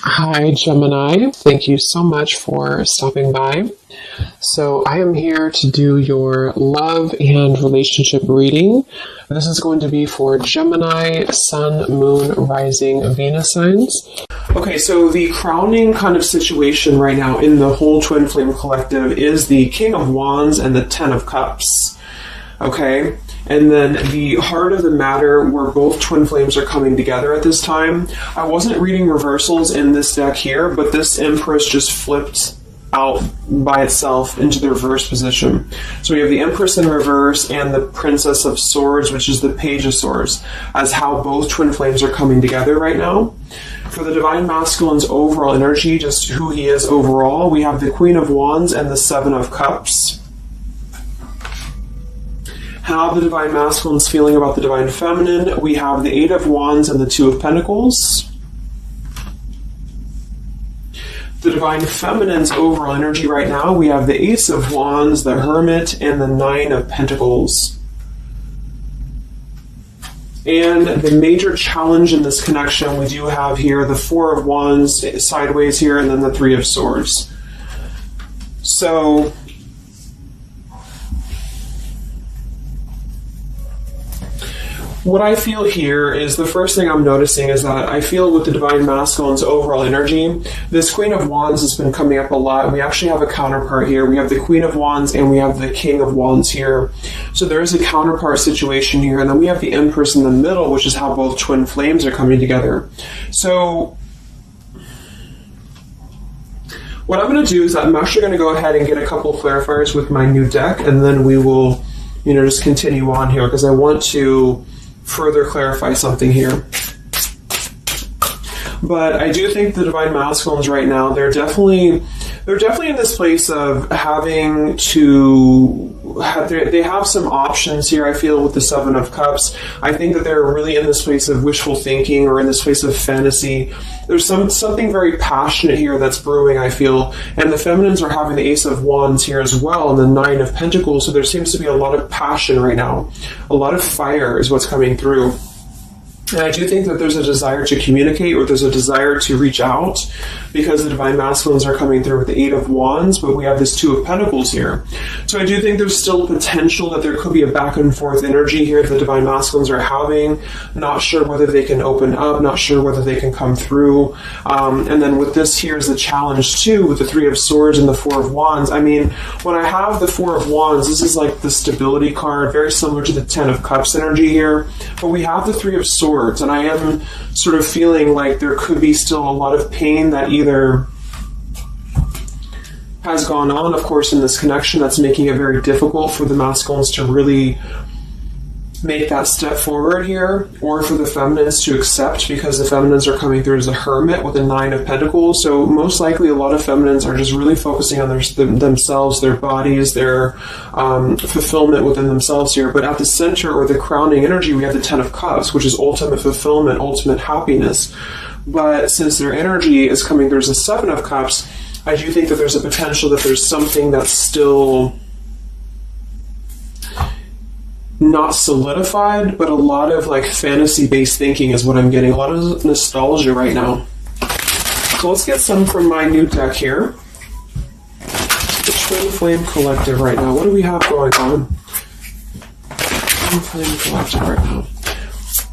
Hi, Gemini. Thank you so much for stopping by. So I am here to do your love and relationship reading. This is going to be for Gemini, Sun, Moon, Rising, Venus signs. Okay, so the crowning kind of situation right now in the whole Twin Flame Collective is the King of Wands and the Ten of Cups. Okay, and then the heart of the matter where both twin flames are coming together at this time. I wasn't reading reversals in this deck here, but this Empress just flipped out by itself into the reverse position. So we have the Empress in reverse and the Princess of Swords, which is the Page of Swords, as how both twin flames are coming together right now. For the Divine Masculine's overall energy, just who he is overall, we have the Queen of Wands and the Seven of Cups. How the Divine Masculine is feeling about the Divine Feminine, we have the Eight of Wands and the Two of Pentacles. The Divine Feminine's overall energy right now, we have the Ace of Wands, the Hermit, and the Nine of Pentacles. And the major challenge in this connection, we do have here the Four of Wands sideways here, and then the Three of Swords. So what I feel here is the first thing I'm noticing is that I feel with the Divine Masculine's overall energy, this Queen of Wands has been coming up a lot. We actually have a counterpart here. We have the Queen of Wands and we have the King of Wands here. So there is a counterpart situation here. And then we have the Empress in the middle, which is how both twin flames are coming together. So what I'm going to do is I'm actually going to go ahead and get a couple clarifiers with my new deck, and then we will, just continue on here because I want to further clarify something here. But I do think the Divine Masculines right now, they're definitely in this place of having to they have some options here. I feel with the Seven of Cups, I think that they're really in this place of wishful thinking or in this place of fantasy. There's something very passionate here that's brewing, I feel, and the Feminines are having the Ace of Wands here as well and the Nine of Pentacles, so there seems to be a lot of passion right now. A lot of fire is what's coming through. And I do think that there's a desire to communicate, or there's a desire to reach out, because the Divine Masculines are coming through with the Eight of Wands, but we have this Two of Pentacles here. So I do think there's still potential that there could be a back and forth energy here the Divine Masculines are having. Not sure whether they can open up, not sure whether they can come through. And then with this here is the challenge too, with the Three of Swords and the Four of Wands. I mean, when I have the Four of Wands, this is like the stability card, very similar to the Ten of Cups energy here. But we have the Three of Swords. And I am sort of feeling like there could be still a lot of pain that either has gone on, of course, in this connection that's making it very difficult for the masculines to really make that step forward here, or for the feminines to accept, because the feminines are coming through as a Hermit with a Nine of Pentacles. So most likely a lot of feminines are just really focusing on themselves, their bodies, their fulfillment within themselves here. But at the center, or the crowning energy, we have the Ten of Cups, which is ultimate fulfillment, ultimate happiness. But since their energy is coming through as a Seven of Cups, I do think that there's a potential that there's something that's still not solidified, but a lot of like fantasy-based thinking is what I'm getting. A lot of nostalgia right now. So let's get some from my new deck here. The Twin Flame Collective right now. What do we have going on? Twin Flame Collective right now.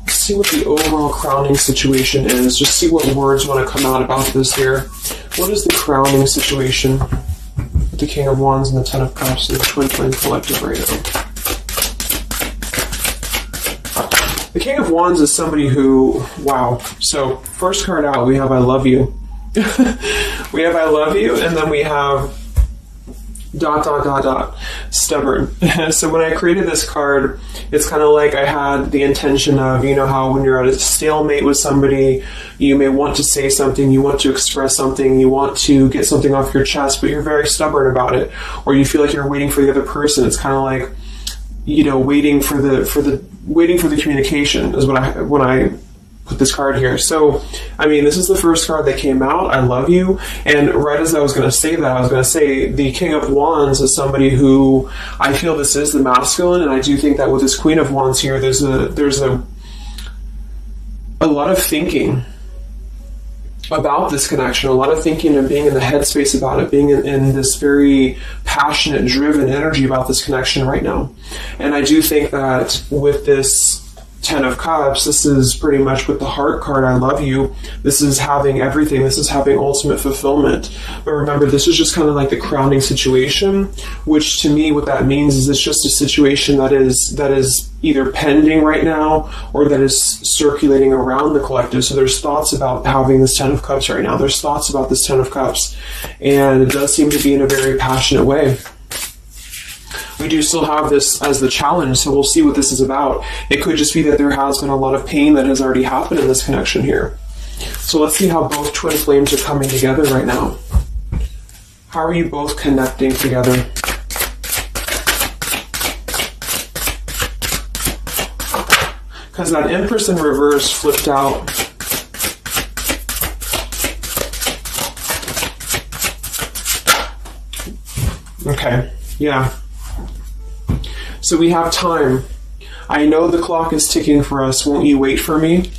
Let's see what the overall crowning situation is. Just see what words want to come out about this here. What is the crowning situation with the King of Wands and the Ten of Cups and the Twin Flame Collective right now? The King of Wands is somebody who, wow. So first card out, we have I love you. We have I love you, and then we have ... stubborn. So when I created this card, it's kind of like I had the intention of, how when you're at a stalemate with somebody, you may want to say something, you want to express something, you want to get something off your chest, but you're very stubborn about it, or you feel like you're waiting for the other person. It's kind of like, waiting for the communication is when I put this card here. So, I mean, this is the first card that came out, I love you, and right as I was going to say that, I was going to say the King of Wands is somebody who I feel this is the masculine, and I do think that with this Queen of Wands here, there's a lot of thinking about this connection, a lot of thinking and being in the headspace about it, being in this very passionate, driven energy about this connection right now. And I do think that with this Ten of Cups, this is pretty much with the Heart card, I love you. This is having everything. This is having ultimate fulfillment. But remember, this is just kind of like the crowning situation, which to me, what that means is it's just a situation that is either pending right now or that is circulating around the collective. So there's thoughts about having this Ten of Cups right now. There's thoughts about this Ten of Cups. And it does seem to be in a very passionate way. We do still have this as the challenge, so we'll see what this is about. It could just be that there has been a lot of pain that has already happened in this connection here. So let's see how both twin flames are coming together right now. How are you both connecting together? Because that Empress in reverse flipped out. Okay, yeah. So we have time. I know the clock is ticking for us. Won't you wait for me?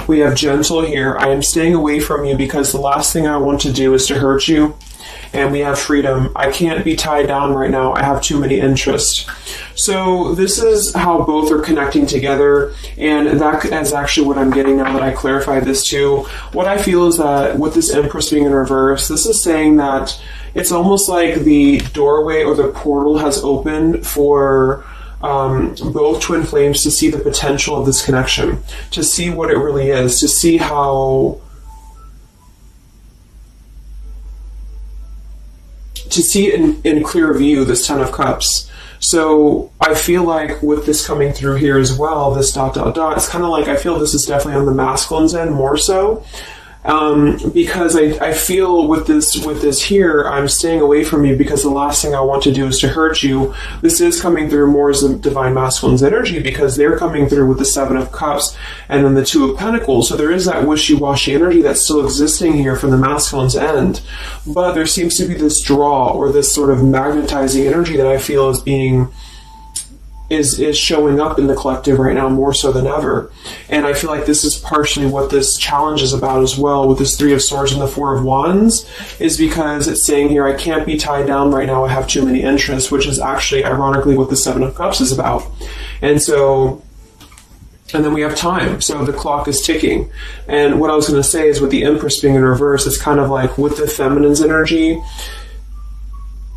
We have gentle here. I am staying away from you because the last thing I want to do is to hurt you. And we have freedom. I can't be tied down right now. I have too many interests. So this is how both are connecting together. And that is actually what I'm getting now that I clarified this too. What I feel is that with this Empress being in reverse, this is saying that it's almost like the doorway or the portal has opened for both twin flames to see the potential of this connection, to see what it really is, to see how, to see it in clear view, this Ten of Cups. So I feel like with this coming through here as well, this ... it's kind of like, I feel this is definitely on the masculine's end more so. Because I feel with this here, I'm staying away from you because the last thing I want to do is to hurt you. This is coming through more as the Divine Masculine's energy because they're coming through with the Seven of Cups and then the Two of Pentacles. So there is that wishy-washy energy that's still existing here from the masculine's end. But there seems to be this draw or this sort of magnetizing energy that I feel is being is showing up in the collective right now more so than ever. And I feel like this is partially what this challenge is about as well with this Three of Swords and the Four of Wands, is because it's saying here, I can't be tied down right now, I have too many interests, which is actually ironically what the Seven of Cups is about. And so, and then we have time, so the clock is ticking. And what I was going to say is with the Empress being in reverse, it's kind of like with the feminine's energy,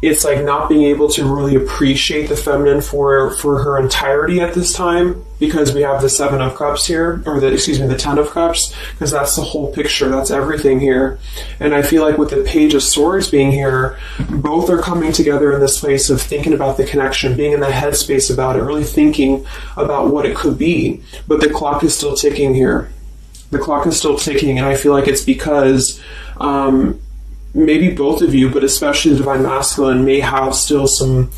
it's like not being able to really appreciate the feminine for her entirety at this time because we have the Seven of Cups here, or the Ten of Cups, because that's the whole picture, that's everything here. And I feel like with the Page of Swords being here, both are coming together in this place of thinking about the connection, being in the headspace about it, really thinking about what it could be. But the clock is still ticking here. The clock is still ticking, and I feel like it's because maybe both of you, but especially the Divine Masculine, may have still some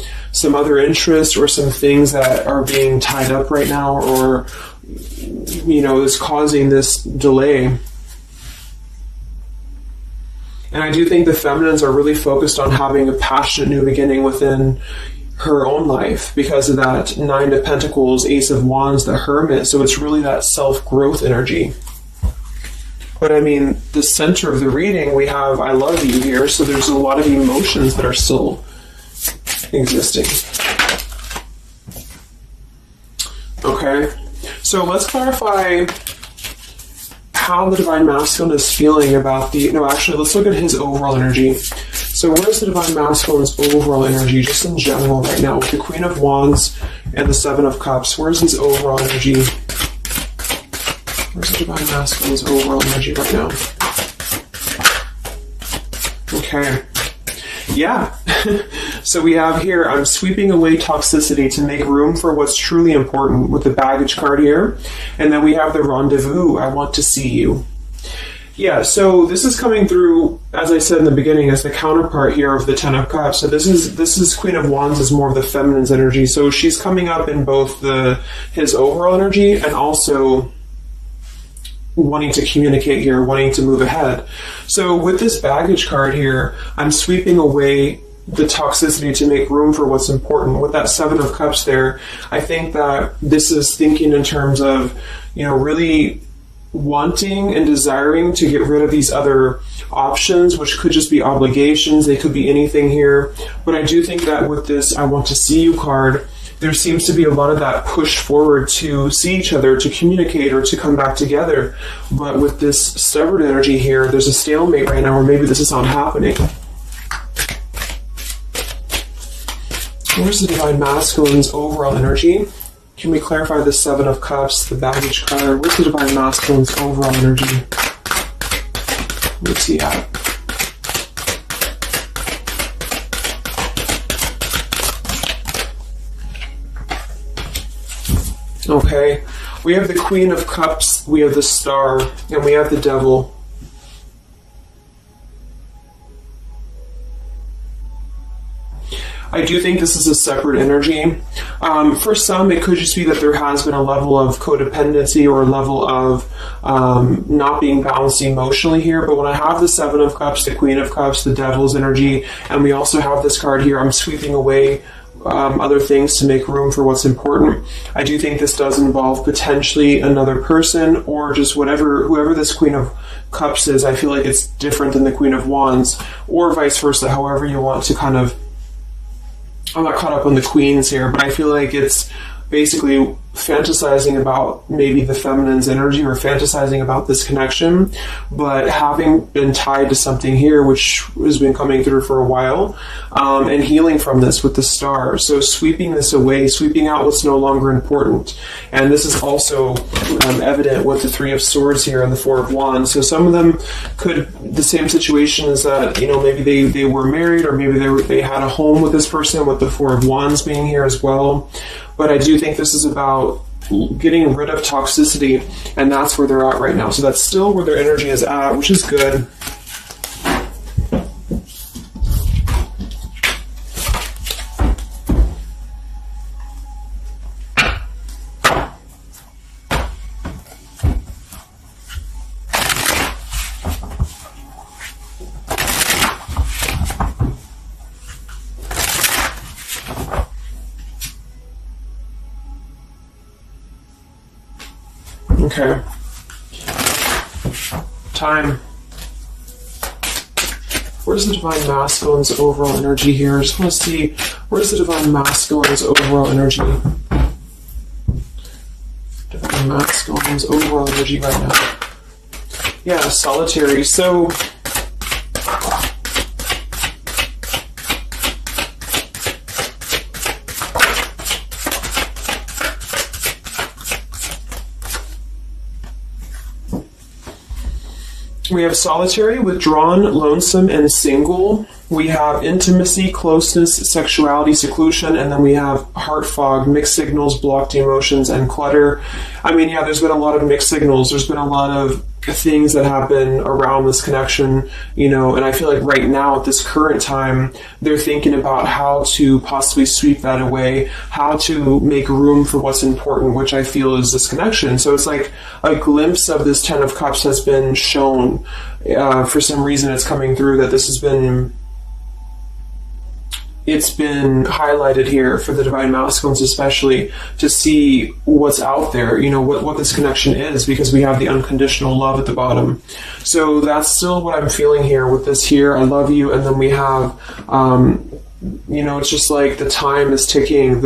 other interests or some things that are being tied up right now, or is causing this delay. And I do think the feminines are really focused on having a passionate new beginning within her own life because of that Nine of Pentacles, Ace of Wands, the Hermit. So it's really that self-growth energy. But I mean, the center of the reading, we have I love you here, so there's a lot of emotions that are still existing. Okay, so let's clarify how the Divine Masculine is feeling about let's look at his overall energy. So where's the Divine Masculine's overall energy, just in general right now, with the Queen of Wands and the Seven of Cups? Where's his overall energy? Where's the Divine Masculine's overall energy right now? Okay. Yeah. So we have here, I'm sweeping away toxicity to make room for what's truly important with the baggage card here. And then we have the Rendezvous, I want to see you. Yeah, so this is coming through, as I said in the beginning, as the counterpart here of the Ten of Cups. So this is Queen of Wands is more of the feminine's energy. So she's coming up in both his overall energy and also wanting to communicate here, wanting to move ahead. So with this baggage card here, I'm sweeping away the toxicity to make room for what's important. With that Seven of Cups there, I think that this is thinking in terms of, really wanting and desiring to get rid of these other options, which could just be obligations. They could be anything here. But I do think that with this I want to see you card, there seems to be a lot of that push forward to see each other, to communicate, or to come back together. But with this severed energy here, there's a stalemate right now, or maybe this is not happening. Where's the Divine Masculine's overall energy? Can we clarify the Seven of Cups, the baggage card? Where's the Divine Masculine's overall energy? What's he at? Okay, we have the Queen of Cups, we have the Star, and we have the Devil. I do think this is a separate energy. For some, it could just be that there has been a level of codependency or a level of not being balanced emotionally here. But when I have the Seven of Cups, the Queen of Cups, the Devil's energy, and we also have this card here, I'm sweeping away other things to make room for what's important. I do think this does involve potentially another person or just whoever this Queen of Cups is. I feel like it's different than the Queen of Wands, or vice versa, however you want to kind of. I'm not caught up on the queens here, but I feel like it's basically fantasizing about maybe the feminine's energy or fantasizing about this connection, but having been tied to something here, which has been coming through for a while, and healing from this with the Star. So sweeping this away, sweeping out what's no longer important. And this is also evident with the Three of Swords here and the Four of Wands. So some of them could, the same situation is that, maybe they were married, or maybe they had a home with this person, with the Four of Wands being here as well. But I do think this is about getting rid of toxicity, and that's where they're at right now. So that's still where their energy is at, which is good. Okay. Time. Where's the Divine Masculine's overall energy here? I just want to see, where's the Divine Masculine's overall energy? Divine Masculine's overall energy right now. Yeah, solitary. So we have solitary, withdrawn, lonesome, and single. We have intimacy, closeness, sexuality, seclusion, and then we have heart fog, mixed signals, blocked emotions, and clutter. There's been a lot of mixed signals. There's been a lot of things that have been around this connection, and I feel like right now at this current time, they're thinking about how to possibly sweep that away, how to make room for what's important, which I feel is this connection. So it's like a glimpse of this Ten of Cups has been shown. For some reason it's coming through that this has been highlighted here for the Divine Masculines, especially to see what's out there, what this connection is, because we have the unconditional love at the bottom. So that's still what I'm feeling here with this here. I love you. And then we have, it's just like the time is ticking.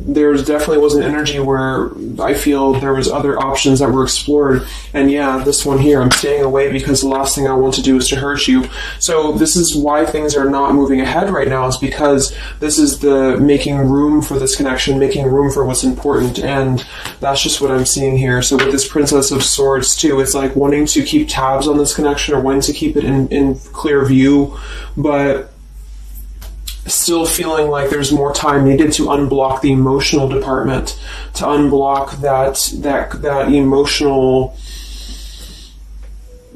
There's definitely was an energy where I feel there was other options that were explored. And yeah, this one here, I'm staying away because the last thing I want to do is to hurt you. So this is why things are not moving ahead right now, is because this is the making room for this connection, making room for what's important. And that's just what I'm seeing here. So with this Princess of Swords too, it's like wanting to keep tabs on this connection or wanting to keep it in clear view, but still feeling like there's more time needed to unblock the emotional department, to unblock that emotional,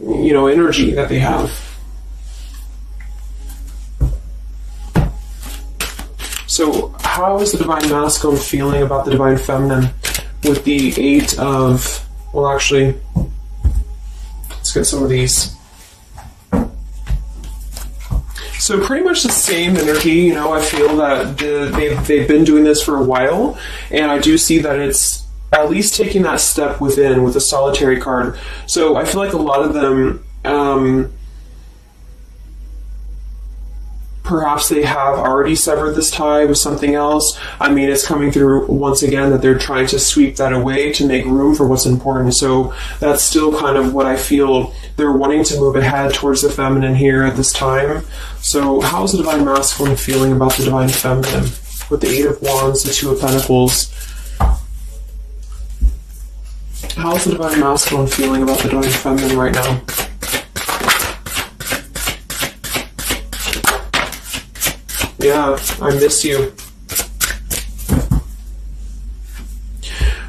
energy that they have. So how is the Divine Masculine feeling about the Divine Feminine with the Eight of, well, actually, let's get some of these. So pretty much the same energy, I feel that they've been doing this for a while, and I do see that it's at least taking that step within with the solitary card. So I feel like a lot of them, perhaps they have already severed this tie with something else. I mean, it's coming through once again that they're trying to sweep that away to make room for what's important. So that's still kind of what I feel. They're wanting to move ahead towards the feminine here at this time. So how's the Divine Masculine feeling about the Divine Feminine? With the Eight of Wands, the Two of Pentacles. How's the Divine Masculine feeling about the Divine Feminine right now? Yeah, I miss you.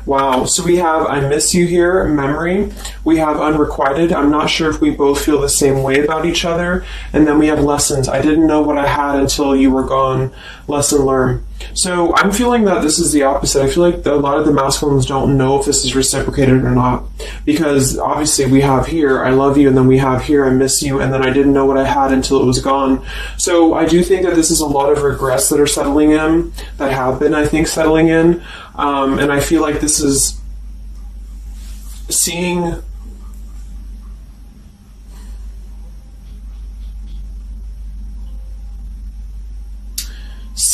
Wow, so we have I miss you here, memory. We have unrequited. I'm not sure if we both feel the same way about each other. And then we have lessons. I didn't know what I had until you were gone. Lesson learned. So I'm feeling that this is the opposite. I feel like a lot of the masculines don't know if this is reciprocated or not. Because obviously we have here, I love you, and then we have here, I miss you, and then I didn't know what I had until it was gone. So I do think that this is a lot of regrets that are settling in, that have been, I think, settling in. And I feel like this is seeing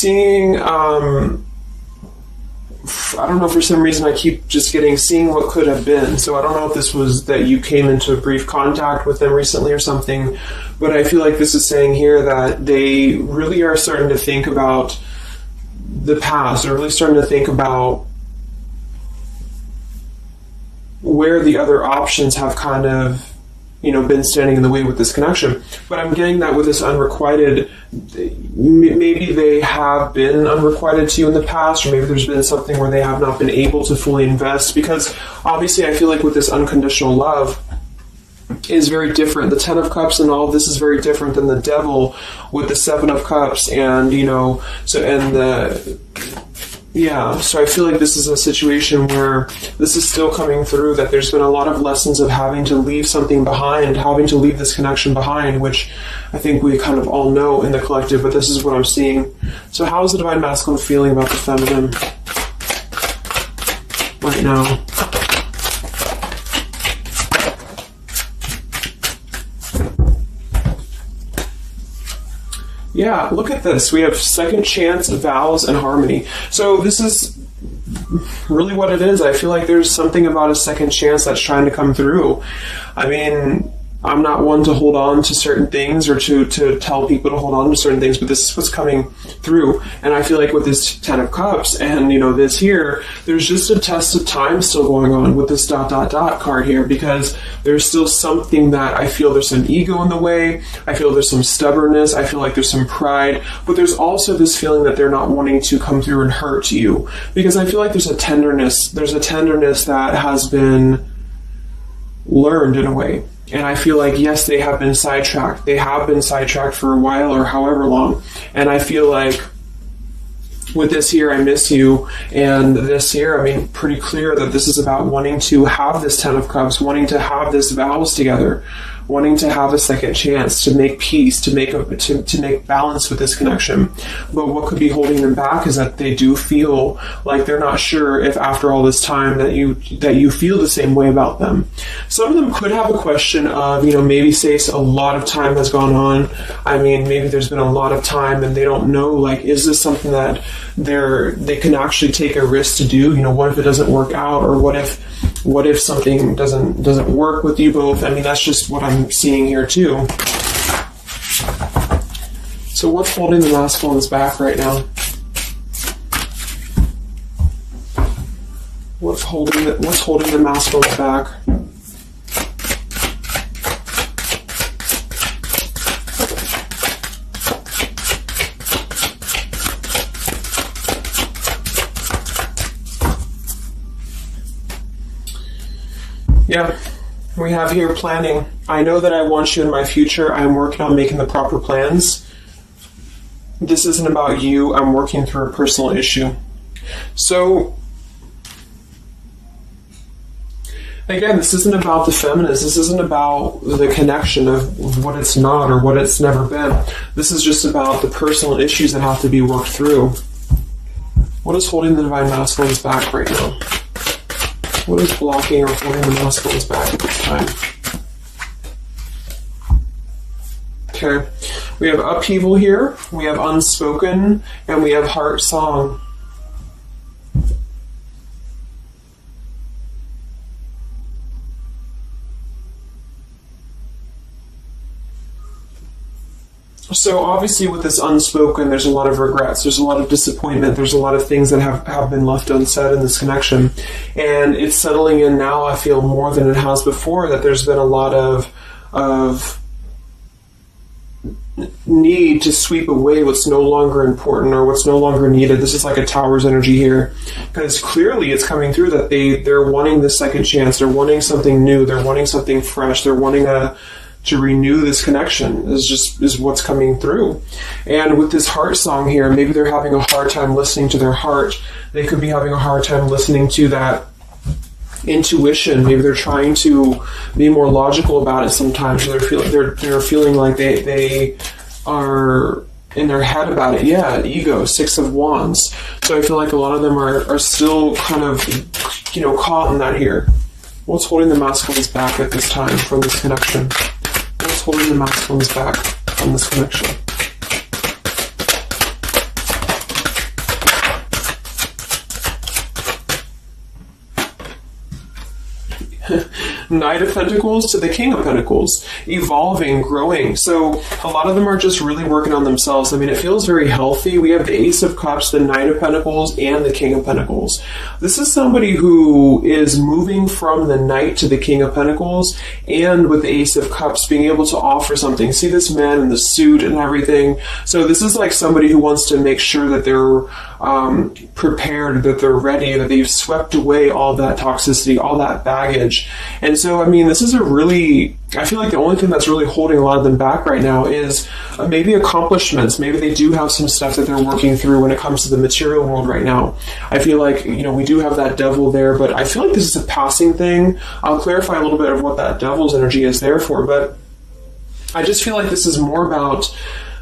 I don't know, for some reason I keep just getting seeing what could have been. So I don't know if this was that you came into brief contact with them recently or something, but I feel like this is saying here that they really are starting to think about the past. They're really starting to think about where the other options have kind of, been standing in the way with this connection. But I'm getting that with this unrequited, maybe they have been unrequited to you in the past, or maybe there's been something where they have not been able to fully invest, because obviously I feel like with this unconditional love is very different. The Ten of Cups and all of this is very different than the Devil with the Seven of Cups, and so I feel like this is a situation where this is still coming through, that there's been a lot of lessons of having to leave something behind, having to leave this connection behind, which I think we kind of all know in the collective, but this is what I'm seeing. So how is the Divine Masculine feeling about the feminine right now? Yeah, look at this. We have second chance, vows, and harmony. So this is really what it is. I feel like there's something about a second chance that's trying to come through. I mean, I'm not one to hold on to certain things or to tell people to hold on to certain things, but this is what's coming through. And I feel like with this Ten of Cups and, this here, there's just a test of time still going on with this ... card here, because there's still something that I feel there's some ego in the way. I feel there's some stubbornness. I feel like there's some pride, but there's also this feeling that they're not wanting to come through and hurt you, because I feel like there's a tenderness that has been learned in a way. And I feel like, yes, they have been sidetracked. They have been sidetracked for a while or however long. And I feel like with this here, I miss you, and this here, I mean, pretty clear that this is about wanting to have this Ten of Cups, wanting to have this vows together, wanting to have a second chance to make peace, to make balance with this connection. But what could be holding them back is that they do feel like they're not sure if after all this time that you feel the same way about them. Some of them could have a question of, maybe say a lot of time has gone on. I mean, maybe there's been a lot of time and they don't know, like, is this something that they can actually take a risk to do? What if it doesn't work out, or what if something doesn't work with you both? I mean, that's just what I'm seeing here too. So what's holding the masculines back right now? What's holding the masculines back? Yeah, we have here planning. I know that I want you in my future. I'm working on making the proper plans. This isn't about you. I'm working through a personal issue. So, again, this isn't about the feminist. This isn't about the connection of what it's not or what it's never been. This is just about the personal issues that have to be worked through. What is holding the Divine Masculines back right now? What is blocking or holding the masculines back at this time? Okay, we have upheaval here, we have unspoken, and we have heart song. So obviously with this unspoken, there's a lot of regrets, there's a lot of disappointment, there's a lot of things that have been left unsaid in this connection. And it's settling in now, I feel, more than it has before, that there's been a lot of need to sweep away what's no longer important or what's no longer needed. This is like a tower's energy here, because clearly it's coming through that they're wanting the second chance, they're wanting something new, they're wanting something fresh, they're wanting to renew this connection is what's coming through. And with this heart song here, maybe they're having a hard time listening to their heart. They could be having a hard time listening to that intuition. Maybe they're trying to be more logical about it sometimes. They're feeling like they are in their head about it. Yeah, ego, 6 of Wands. So I feel like a lot of them are still kind of, caught in that here. What's holding the masculines back at this time from this connection? What's holding the masculines back from this connection? Knight of Pentacles to the King of Pentacles, evolving, growing. So a lot of them are just really working on themselves. I mean, it feels very healthy. We have the Ace of Cups, the Knight of Pentacles, and the King of Pentacles. This is somebody who is moving from the Knight to the King of Pentacles, and with the Ace of Cups, being able to offer something. See this man in the suit and everything. So this is like somebody who wants to make sure that they're prepared, that they're ready, that they've swept away all that toxicity, all that baggage. And so, I mean, this is I feel like the only thing that's really holding a lot of them back right now is maybe accomplishments. Maybe they do have some stuff that they're working through when it comes to the material world right now. I feel like, we do have that devil there, but I feel like this is a passing thing. I'll clarify a little bit of what that devil's energy is there for, but I just feel like this is more about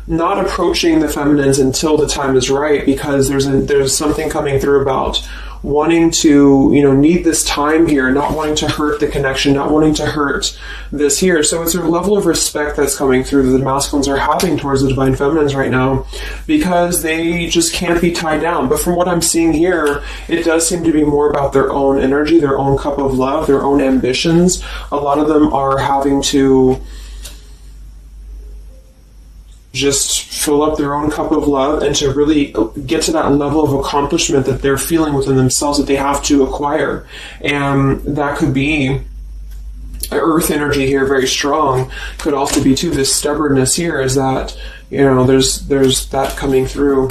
not approaching the feminines until the time is right, because there's something coming through about wanting to, need this time here, not wanting to hurt the connection, not wanting to hurt this here. So it's a level of respect that's coming through that the masculines are having towards the divine feminines right now, because they just can't be tied down. But from what I'm seeing here, it does seem to be more about their own energy, their own cup of love, their own ambitions. A lot of them are having to just fill up their own cup of love and to really get to that level of accomplishment that they're feeling within themselves that they have to acquire. And that could be earth energy here, very strong. Could also be too this stubbornness here, is that there's that coming through.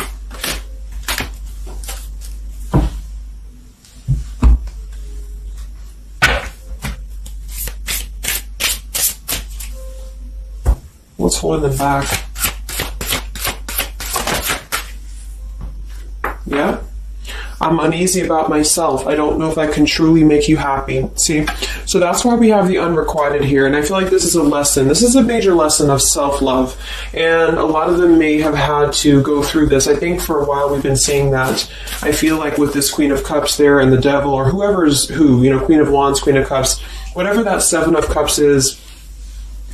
What's holding them back? Yeah. I'm uneasy about myself. I don't know if I can truly make you happy. See? So that's why we have the unrequited here. And I feel like this is a lesson. This is a major lesson of self-love. And a lot of them may have had to go through this. I think for a while we've been seeing that. I feel like with this Queen of Cups there and the Devil, or whoever's who, Queen of Wands, Queen of Cups, whatever that Seven of Cups is,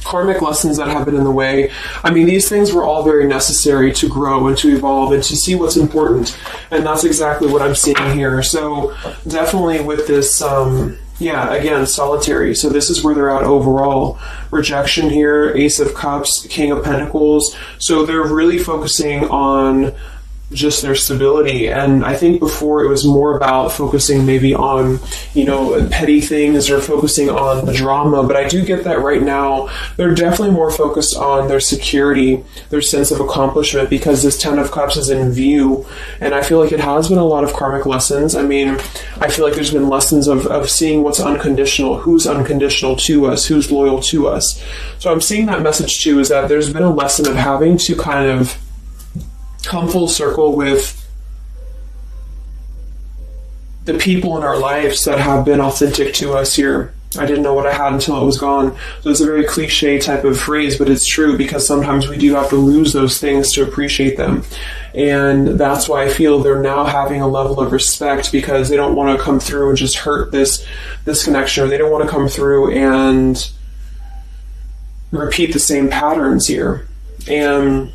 karmic lessons that have been in the way. I mean, these things were all very necessary to grow and to evolve and to see what's important. And that's exactly what I'm seeing here. So definitely with this, again, solitary. So this is where they're at overall. Rejection here, Ace of Cups, King of Pentacles. So they're really focusing on just their stability. And I think before it was more about focusing maybe on, petty things or focusing on the drama. But I do get that right now they're definitely more focused on their security, their sense of accomplishment, because this Ten of Cups is in view. And I feel like it has been a lot of karmic lessons. I mean, I feel like there's been lessons of seeing what's unconditional, who's unconditional to us, who's loyal to us. So I'm seeing that message too, is that there's been a lesson of having to kind of come full circle with the people in our lives that have been authentic to us here. I didn't know what I had until it was gone. So it's a very cliche type of phrase, but it's true, because sometimes we do have to lose those things to appreciate them. And that's why I feel they're now having a level of respect, because they don't want to come through and just hurt this connection, or they don't want to come through and repeat the same patterns here. And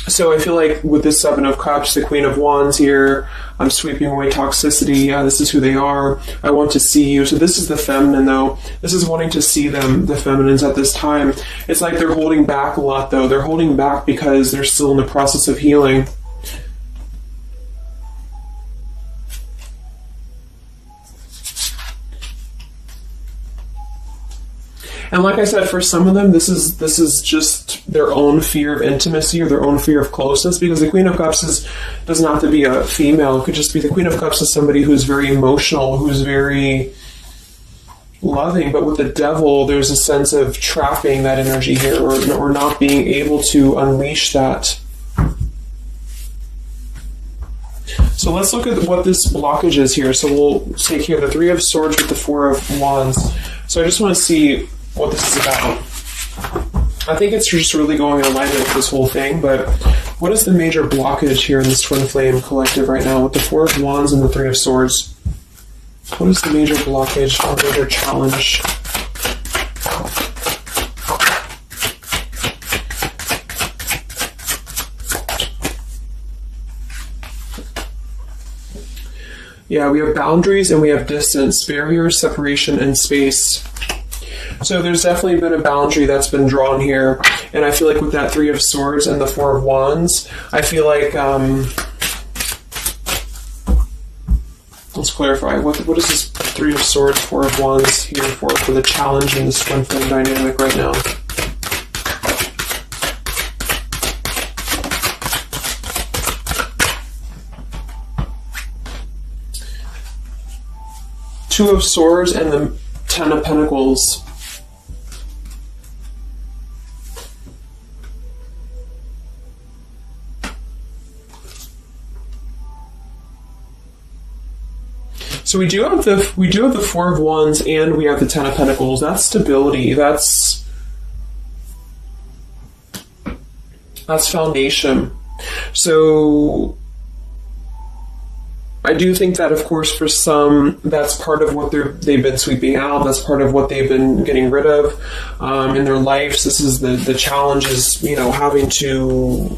so I feel like with this Seven of Cups, the Queen of Wands here, I'm sweeping away toxicity. Yeah, this is who they are. I want to see you. So this is the feminine, though. This is wanting to see them, the feminines, at this time. It's like they're holding back a lot, though. They're holding back because they're still in the process of healing. And like I said, for some of them, this is just their own fear of intimacy, or their own fear of closeness, because the Queen of Cups doesn't have to be a female. It could just be the Queen of Cups is somebody who's very emotional, who's very loving. But with the Devil, there's a sense of trapping that energy here, or not being able to unleash that. So let's look at what this blockage is here. So we'll take here the Three of Swords with the Four of Wands. So I just want to see what this is about. I think it's just really going in alignment with this whole thing, but what is the major blockage here in this Twin Flame collective right now with the Four of Wands and the Three of Swords? What is the major blockage or major challenge? Yeah, we have boundaries and we have distance, barriers, separation, and space. So there's definitely been a boundary that's been drawn here. And I feel like with that Three of Swords and the Four of Wands, I feel like, let's clarify, what is this Three of Swords, Four of Wands here for the challenge in this Twin Flame dynamic right now? Two of Swords and the Ten of Pentacles. So we do have the Four of Wands and we have the Ten of Pentacles. That's stability. That's foundation. So I do think that, of course, for some, that's part of what they've been sweeping out. That's part of what they've been getting rid of in their lives. This is the challenge is, having to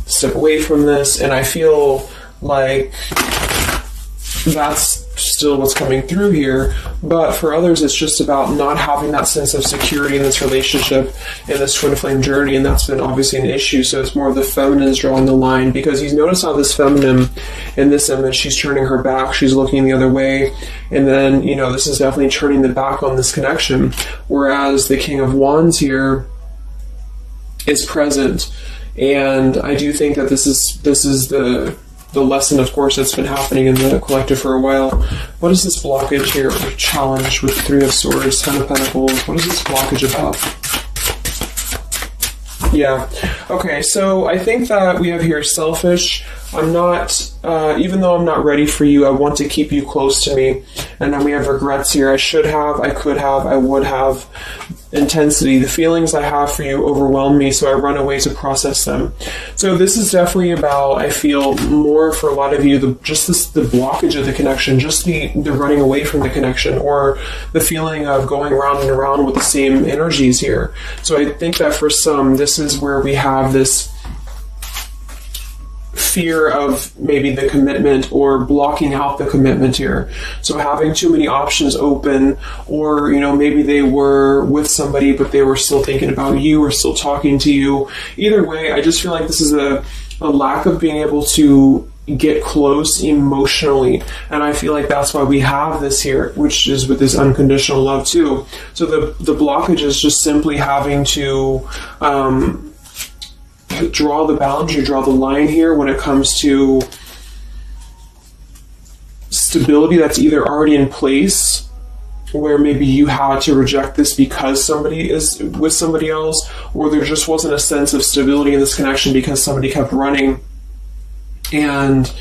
step away from this. And I feel like that's still what's coming through here. But for others, it's just about not having that sense of security in this relationship, in this Twin Flame journey, and that's been obviously an issue. So it's more of the feminine is drawing the line, because you notice how this feminine in this image, she's turning her back, she's looking the other way, and then, this is definitely turning the back on this connection, whereas the King of Wands here is present. And I do think that this is the lesson, of course, that's been happening in the collective for a while. What is this blockage here, or challenge with the Three of Swords, Ten of Pentacles? What is this blockage about? Yeah. Okay, so I think that we have here selfish. I'm not, even though I'm not ready for you, I want to keep you close to me. And then we have regrets here. I should have, I could have, I would have. Intensity. The feelings I have for you overwhelm me, so I run away to process them. So this is definitely about, I feel, more for a lot of you, the blockage of the connection, just the running away from the connection, or the feeling of going around and around with the same energies here. So I think that for some, this is where we have this fear of maybe the commitment, or blocking out the commitment here. So having too many options open, or maybe they were with somebody but they were still thinking about you or still talking to you. Either way, I just feel like this is a lack of being able to get close emotionally, and I feel like that's why we have this here, which is with this unconditional love too. So the blockage is just simply having to draw the boundary, draw the line here when it comes to stability that's either already in place, where maybe you had to reject this because somebody is with somebody else, or there just wasn't a sense of stability in this connection because somebody kept running. And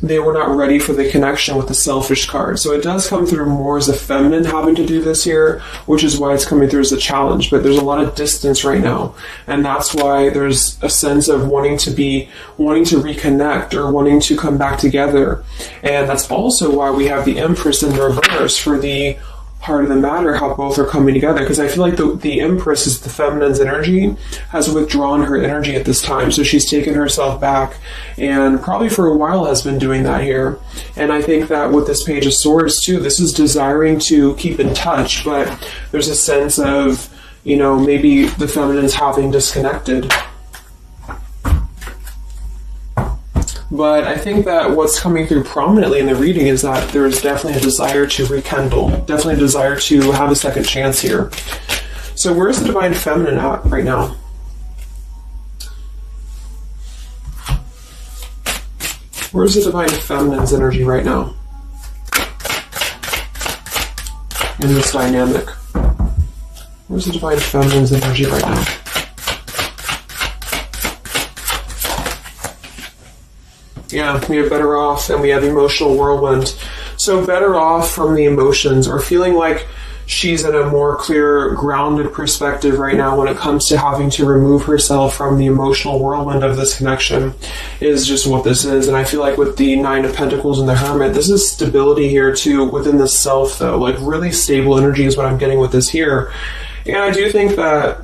they were not ready for the connection with the selfish card. So it does come through more as a feminine having to do this here, which is why it's coming through as a challenge. But there's a lot of distance right now. And that's why there's a sense of wanting to reconnect or wanting to come back together. And that's also why we have the Empress in the reverse for the heart of the matter, how both are coming together. Because I feel like the Empress is the feminine's energy, has withdrawn her energy at this time. So she's taken herself back and probably for a while has been doing that here. And I think that with this Page of Swords too, this is desiring to keep in touch, but there's a sense of, maybe the feminine's having disconnected. But I think that what's coming through prominently in the reading is that there's definitely a desire to rekindle, definitely a desire to have a second chance here. So where's the Divine Feminine at right now? Where's the Divine Feminine's energy right now in this dynamic? Where's the Divine Feminine's energy right now? Yeah, we have better off and we have emotional whirlwind. So better off from the emotions, or feeling like she's in a more clear, grounded perspective right now when it comes to having to remove herself from the emotional whirlwind of this connection, is just what this is. And I feel like with the Nine of Pentacles and the Hermit, this is stability here too within the self though. Like really stable energy is what I'm getting with this here. And I do think that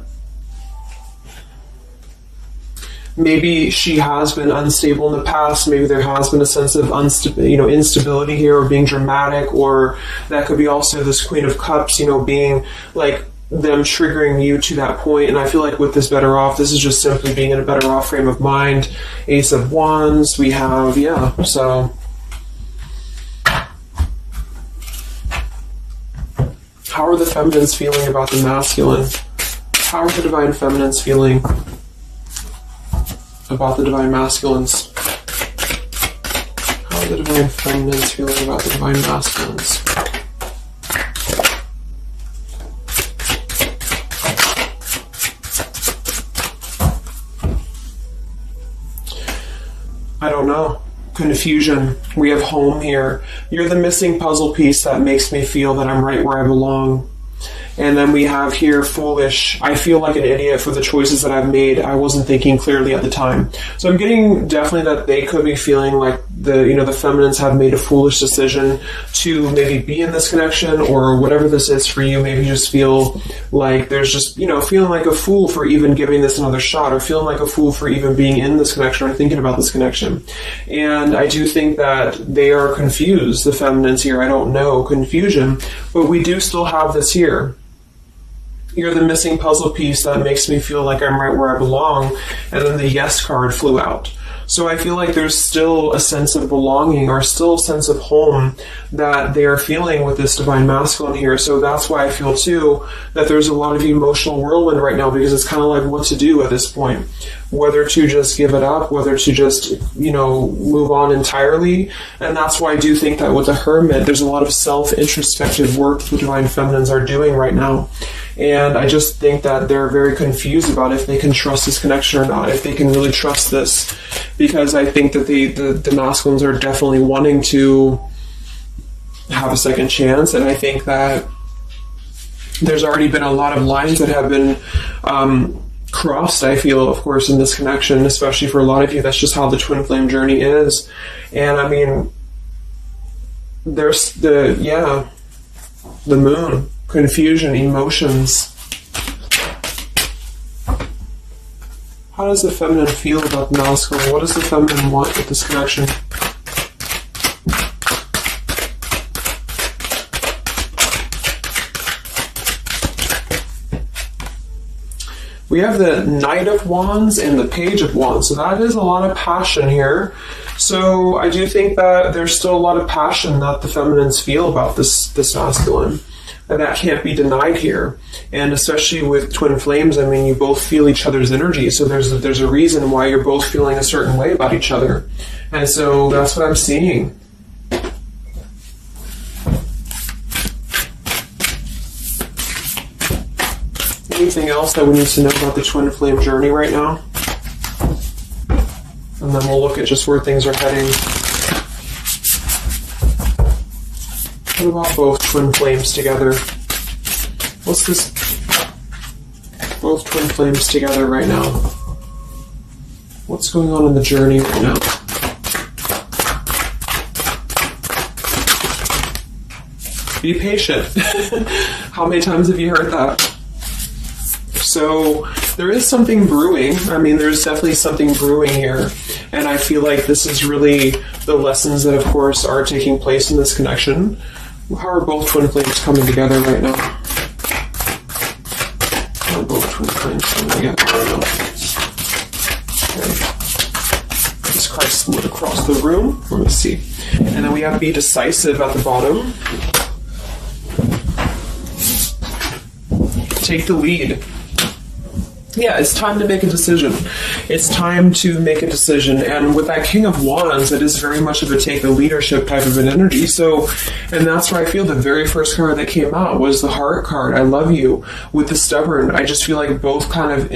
maybe she has been unstable in the past. Maybe there has been a sense of instability here, or being dramatic, or that could be also this Queen of Cups, being like them triggering you to that point. And I feel like with this better off, this is just simply being in a better off frame of mind. Ace of Wands, we have, so how are the feminines feeling about the masculine? How are the Divine Feminines feeling about the Divine Masculines? How are the Divine Feminines feeling about the Divine Masculines? I don't know. Confusion. We have home here. You're the missing puzzle piece that makes me feel that I'm right where I belong. And then we have here foolish. I feel like an idiot for the choices that I've made. I wasn't thinking clearly at the time. So I'm getting definitely that they could be feeling like the feminines have made a foolish decision to maybe be in this connection, or whatever this is for you. Maybe you just feel like there's just, feeling like a fool for even giving this another shot, or feeling like a fool for even being in this connection or thinking about this connection. And I do think that they are confused, the feminines here. I don't know, confusion, but we do still have this here. You're the missing puzzle piece that makes me feel like I'm right where I belong. And then the yes card flew out. So I feel like there's still a sense of belonging, or still a sense of home that they are feeling with this Divine Masculine here. So that's why I feel too that there's a lot of emotional whirlwind right now, because it's kind of like what to do at this point. Whether to just give it up, whether to just, move on entirely. And that's why I do think that with the Hermit, there's a lot of self-introspective work the Divine Feminines are doing right now. And I just think that they're very confused about if they can trust this connection or not, if they can really trust this. Because I think that the masculines are definitely wanting to have a second chance. And I think that there's already been a lot of lines that have been crossed, I feel, of course, in this connection, especially for a lot of you. That's just how the twin flame journey is. And I mean, there's the moon, confusion, emotions. How does the feminine feel about the masculine? What does the feminine want with this connection? We have the Knight of Wands and the Page of Wands. So that is a lot of passion here. So I do think that there's still a lot of passion that the feminines feel about this masculine. And that can't be denied here. And especially with twin flames, I mean, you both feel each other's energy. So there's a reason why you're both feeling a certain way about each other. And so that's what I'm seeing. Anything else that we need to know about the twin flame journey right now? And then we'll look at just where things are heading. What about both twin flames together? What's this? Both twin flames together right now. What's going on in the journey right now? Be patient. How many times have you heard that? So there is something brewing. I mean, there's definitely something brewing here. And I feel like this is really the lessons that, of course, are taking place in this connection. How are both twin flames coming together right now? How are both twin flames coming together right now? Okay. Jesus Christ split across the room. Let me see. And then we have be decisive at the bottom. Take the lead. Yeah, it's time to make a decision. It's time to make a decision. And with that King of Wands, it is very much of a take the leadership type of an energy. So, and that's where I feel the very first card that came out was the Heart card. I love you. With the Stubborn, I just feel like both kind of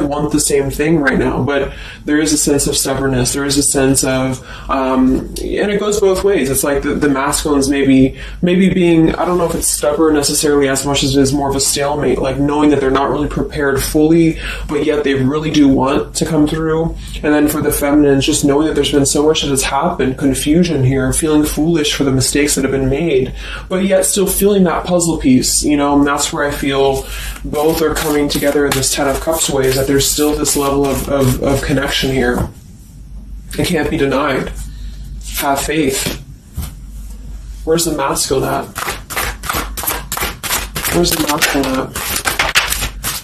want the same thing right now. But there is a sense of stubbornness. There is a sense of, and it goes both ways. It's like the masculines maybe being, I don't know if it's stubborn necessarily as much as it is more of a stalemate, like knowing that they're not really prepared fully, but yet they really do want to come through. And then for the feminines, just knowing that there's been so much that has happened, confusion here, feeling foolish for the mistakes that have been made, but yet still feeling that puzzle piece, you know. And that's where I feel both are coming together in this Ten of Cups way, is that there's still this level of connection here. It can't be denied. Have faith. Where's the masculine at? Where's the masculine at?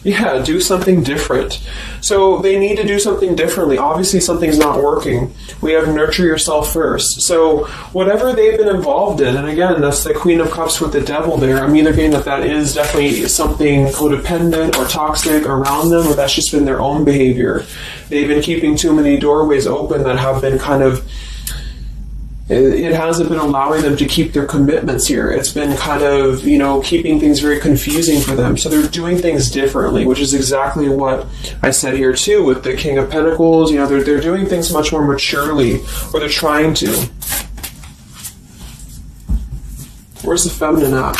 Yeah, do something different. So they need to do something differently. Obviously, something's not working. We have nurture yourself first. So whatever they've been involved in, and again, that's the Queen of Cups with the Devil there. I'm either getting that is definitely something codependent or toxic around them, or that's just been their own behavior. They've been keeping too many doorways open that have been kind of, it hasn't been allowing them to keep their commitments here. It's been kind of, keeping things very confusing for them. So they're doing things differently, which is exactly what I said here too with the King of Pentacles. They're doing things much more maturely, or they're trying to. Where's the feminine at?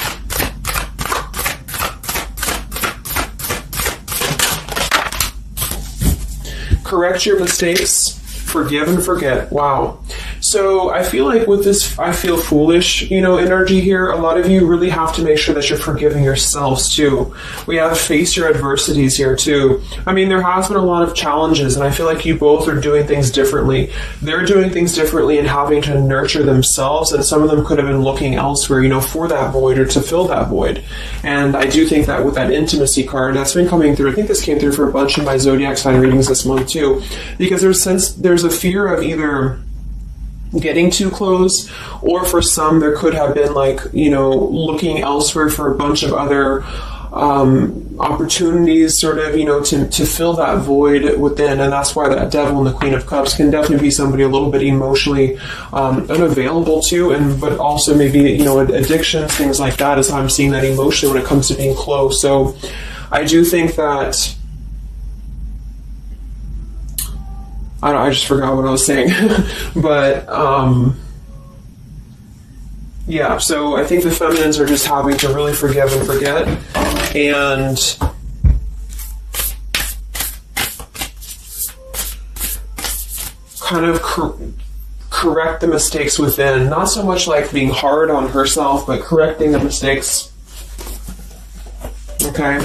Correct your mistakes, forgive and forget. Wow. So I feel like with this, I feel foolish, energy here. A lot of you really have to make sure that you're forgiving yourselves too. We have face your adversities here too. I mean, there has been a lot of challenges, and I feel like you both are doing things differently. They're doing things differently and having to nurture themselves, and some of them could have been looking elsewhere, for that void or to fill that void. And I do think that with that intimacy card, that's been coming through. I think this came through for a bunch of my zodiac sign readings this month too, because there's a fear of either getting too close, or for some there could have been looking elsewhere for a bunch of other opportunities sort of to fill that void within. And that's why that Devil and the Queen of Cups can definitely be somebody a little bit emotionally unavailable to, but also maybe addictions, things like that, is how I'm seeing that emotionally when it comes to being close. So I do think that I just forgot what I was saying. But, yeah, so I think the feminines are just having to really forgive and forget. And kind of correct the mistakes within. Not so much like being hard on herself, but correcting the mistakes. Okay?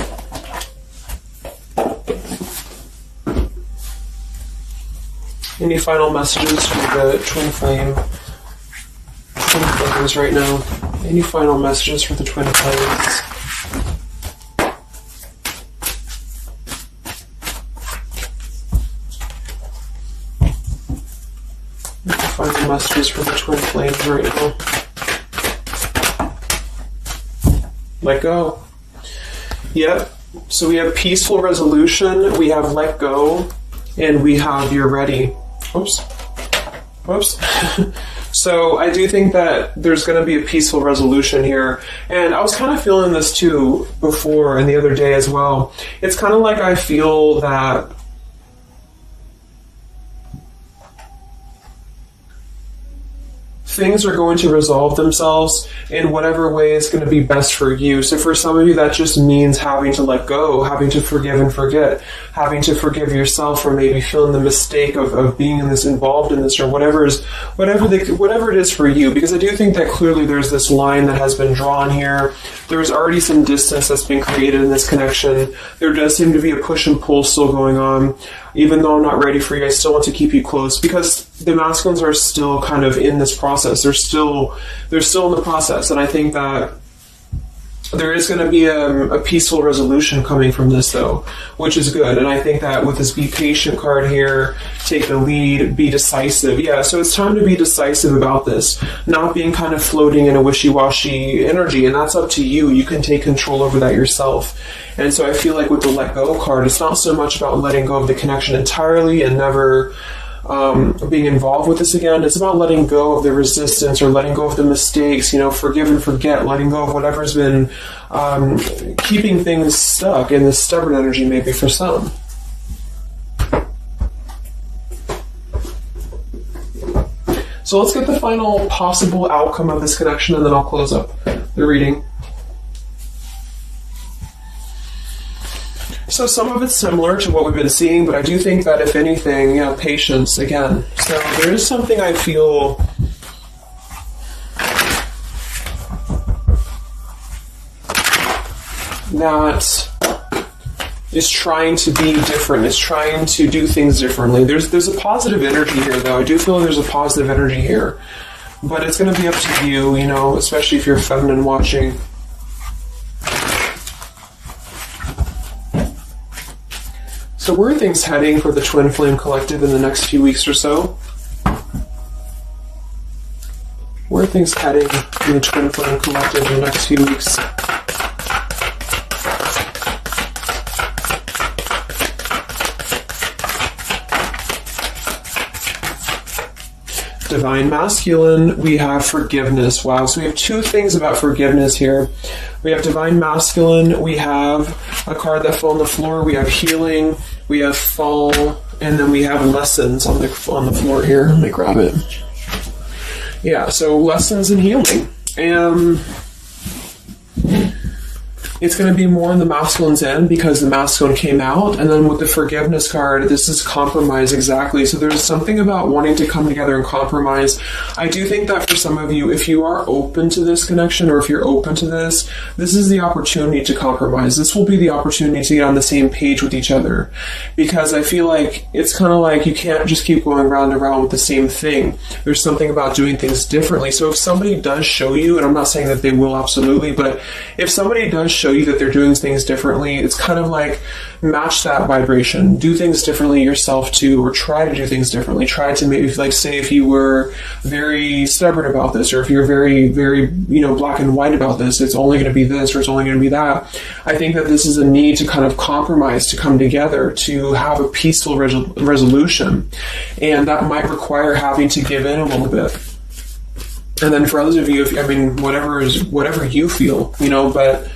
Any final messages for the twin flames right now? Any final messages for the twin flames? Any final messages for the twin flames right now? Let go. Yep. So we have peaceful resolution, we have let go, and we have you're ready. Whoops. So I do think that there's going to be a peaceful resolution here. And I was kind of feeling this too before and the other day as well. It's kind of like I feel that things are going to resolve themselves in whatever way is going to be best for you. So for some of you, that just means having to let go, having to forgive and forget, having to forgive yourself for maybe feeling the mistake of being in this, involved in this, or whatever it is for you. Because I do think that clearly there's this line that has been drawn here. There's already some distance that's been created in this connection. There does seem to be a push and pull still going on. Even though I'm not ready for you, I still want to keep you close, because the masculines are still kind of in this process. They're still in the process, and I think that there is going to be a peaceful resolution coming from this, though, which is good. And I think that with this be patient card here, take the lead, be decisive. Yeah, so it's time to be decisive about this, not being kind of floating in a wishy-washy energy, and that's up to you. You can take control over that yourself. And so I feel like with the let go card, it's not so much about letting go of the connection entirely and never being involved with this again. It's about letting go of the resistance, or letting go of the mistakes, forgive and forget, letting go of whatever's been keeping things stuck in this stubborn energy, maybe for some. So let's get the final possible outcome of this connection, and then I'll close up the reading. So some of it's similar to what we've been seeing, but I do think that if anything, patience again. So there is something I feel that is trying to be different, is trying to do things differently. There's a positive energy here, though. I do feel there's a positive energy here, but it's going to be up to you, especially if you're feminine watching. So where are things heading for the Twin Flame Collective in the next few weeks or so? Where are things heading in the Twin Flame Collective in the next few weeks? Divine Masculine, we have forgiveness. Wow, so we have two things about forgiveness here. We have Divine Masculine, we have a card that fell on the floor, we have healing, we have fall, and then we have lessons on the floor here. Let me grab it. Yeah, so lessons and healing. It's going to be more on the masculine's end because the masculine came out. And then with the forgiveness card, this is compromise exactly. So there's something about wanting to come together and compromise. I do think that for some of you, if you are open to this connection, or if you're open to this is the opportunity to compromise. This will be the opportunity to get on the same page with each other. Because I feel like it's kind of like you can't just keep going round and round with the same thing. There's something about doing things differently. So if somebody does show you, and I'm not saying that they will absolutely, but if somebody does show you that they're doing things differently, it's kind of like match that vibration. Do things differently yourself too, or try to do things differently. Try to maybe, like, say if you were very stubborn about this, or if you're very, very, black and white about this, it's only going to be this, or it's only going to be that. I think that this is a need to kind of compromise, to come together, to have a peaceful resolution. And that might require having to give in a little bit. And then for others of you, whatever you feel, but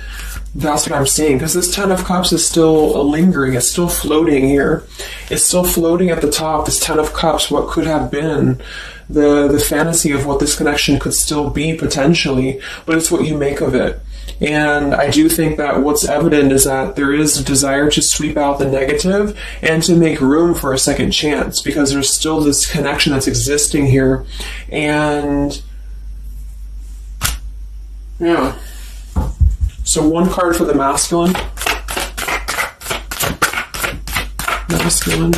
that's what I'm seeing, because this Ten of Cups is still lingering. It's still floating here. It's still floating at the top, this Ten of Cups, what could have been the fantasy of what this connection could still be potentially, but it's what you make of it. And I do think that what's evident is that there is a desire to sweep out the negative and to make room for a second chance, because there's still this connection that's existing here. And yeah. So one card for the masculine. Masculine.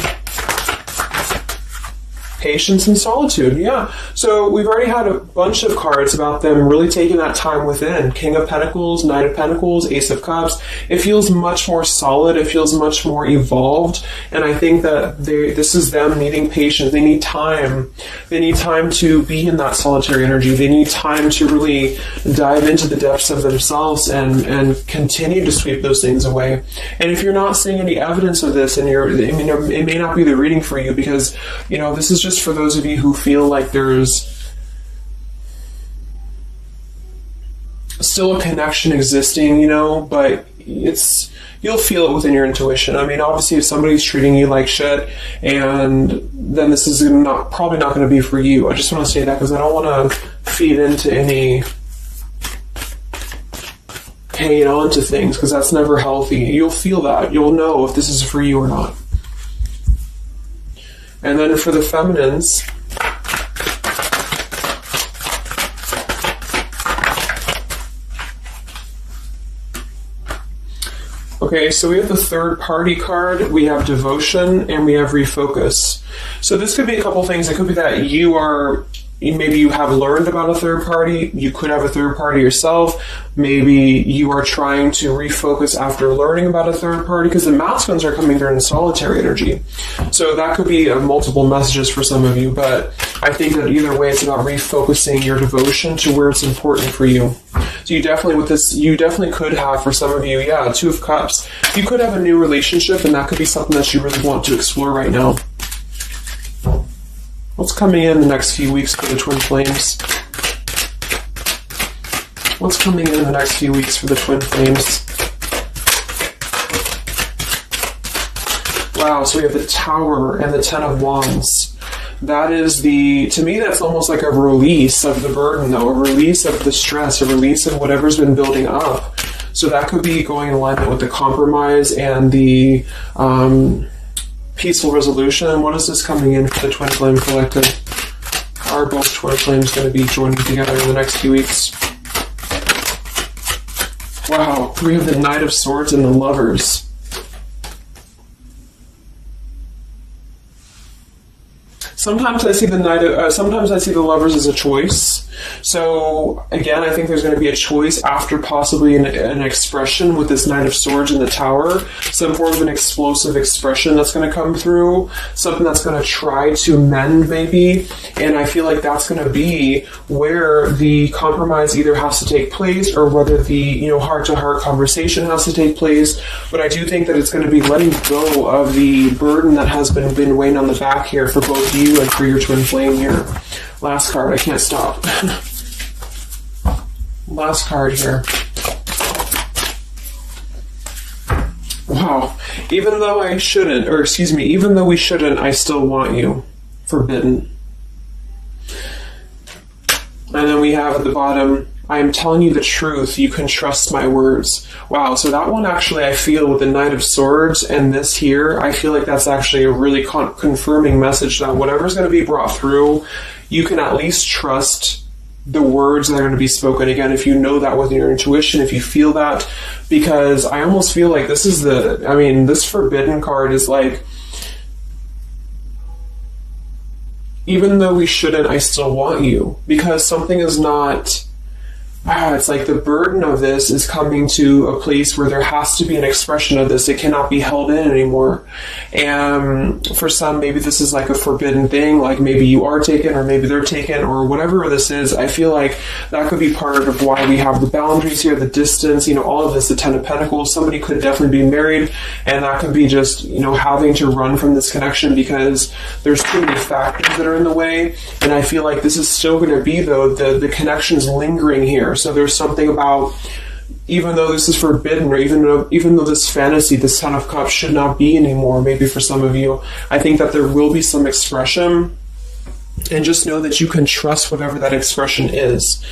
Patience and solitude, yeah. So we've already had a bunch of cards about them really taking that time within. King of Pentacles, Knight of Pentacles, Ace of Cups. It feels much more solid. It feels much more evolved. And I think that this is them needing patience. They need time. They need time to be in that solitary energy. They need time to really dive into the depths of themselves and continue to sweep those things away. And if you're not seeing any evidence of this, and it may not be the reading for you, because, this is just for those of you who feel like there's still a connection existing, but you'll feel it within your intuition. I mean, obviously, if somebody's treating you like shit, and then this is probably not going to be for you. I just want to say that because I don't want to feed into any hanging on to things, because that's never healthy. You'll feel that. You'll know if this is for you or not. And then for the feminines, okay, so we have the third party card, we have devotion, and we have refocus. So this could be a couple things. It could be that maybe you have learned about a third party. You could have a third party yourself. Maybe you are trying to refocus after learning about a third party, because the masculines are coming during the solitary energy. So that could be multiple messages for some of you, but I think that either way, it's about refocusing your devotion to where it's important for you. So you definitely could have, for some of you, Two of Cups. You could have a new relationship, and that could be something that you really want to explore right now. What's coming in the next few weeks for the twin flames? What's coming in the next few weeks for the twin flames? Wow, so we have the Tower and the Ten of Wands. That is to me, that's almost like a release of the burden, though, a release of the stress, a release of whatever's been building up. So that could be going in alignment with the compromise and the peaceful resolution. What is this coming in for the Twin Flame Collective? Are both Twin Flames going to be joining together in the next few weeks? Wow, we have the Knight of Swords and the Lovers. Sometimes I see the Lovers as a choice. So again, I think there's going to be a choice after possibly an expression with this Knight of Swords in the Tower, some form of an explosive expression that's going to come through, something that's going to try to mend maybe, and I feel like that's going to be where the compromise either has to take place or whether the heart-to-heart conversation has to take place. But I do think that it's going to be letting go of the burden that has been weighing on the back here for both you and for your twin flame here. Last card, I can't stop. Last card here. Wow. Even though we shouldn't, I still want you. Forbidden. And then we have at the bottom, I am telling you the truth, you can trust my words. Wow, so that one actually, I feel with the Knight of Swords and this here, I feel like that's actually a really confirming message that whatever's going to be brought through, you can at least trust the words that are going to be spoken. Again, if you know that with your intuition, if you feel that, because I almost feel like this is this Forbidden card is like, even though we shouldn't, I still want you, because something is not... it's like the burden of this is coming to a place where there has to be an expression of this. It cannot be held in anymore. And for some, maybe this is like a forbidden thing, like maybe you are taken or maybe they're taken or whatever this is. I feel like that could be part of why we have the boundaries here, the distance, all of this, the Ten of Pentacles. Somebody could definitely be married, and that could be just, having to run from this connection because there's too many factors that are in the way. And I feel like this is still going to be, though, the connection's lingering here. So there's something about, even though this is forbidden, or even though this fantasy, this Ten of Cups should not be anymore, maybe for some of you, I think that there will be some expression, and just know that you can trust whatever that expression is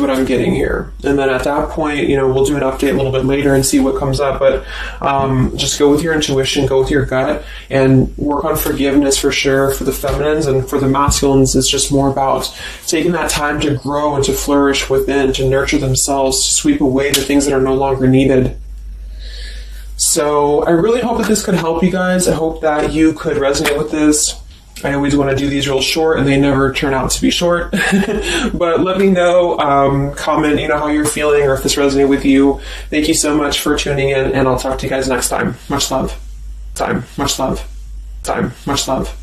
what I'm getting here. And then at that point, we'll do an update a little bit later and see what comes up, but just go with your intuition, go with your gut, and work on forgiveness for sure for the feminines. And for the masculines, it's just more about taking that time to grow and to flourish within, to nurture themselves, to sweep away the things that are no longer needed. So I really hope that this could help you guys. I hope that you could resonate with this. I always want to do these real short, and they never turn out to be short. But let me know, comment, how you're feeling, or if this resonated with you. Thank you so much for tuning in, and I'll talk to you guys next time. Much love. Much love. Much love.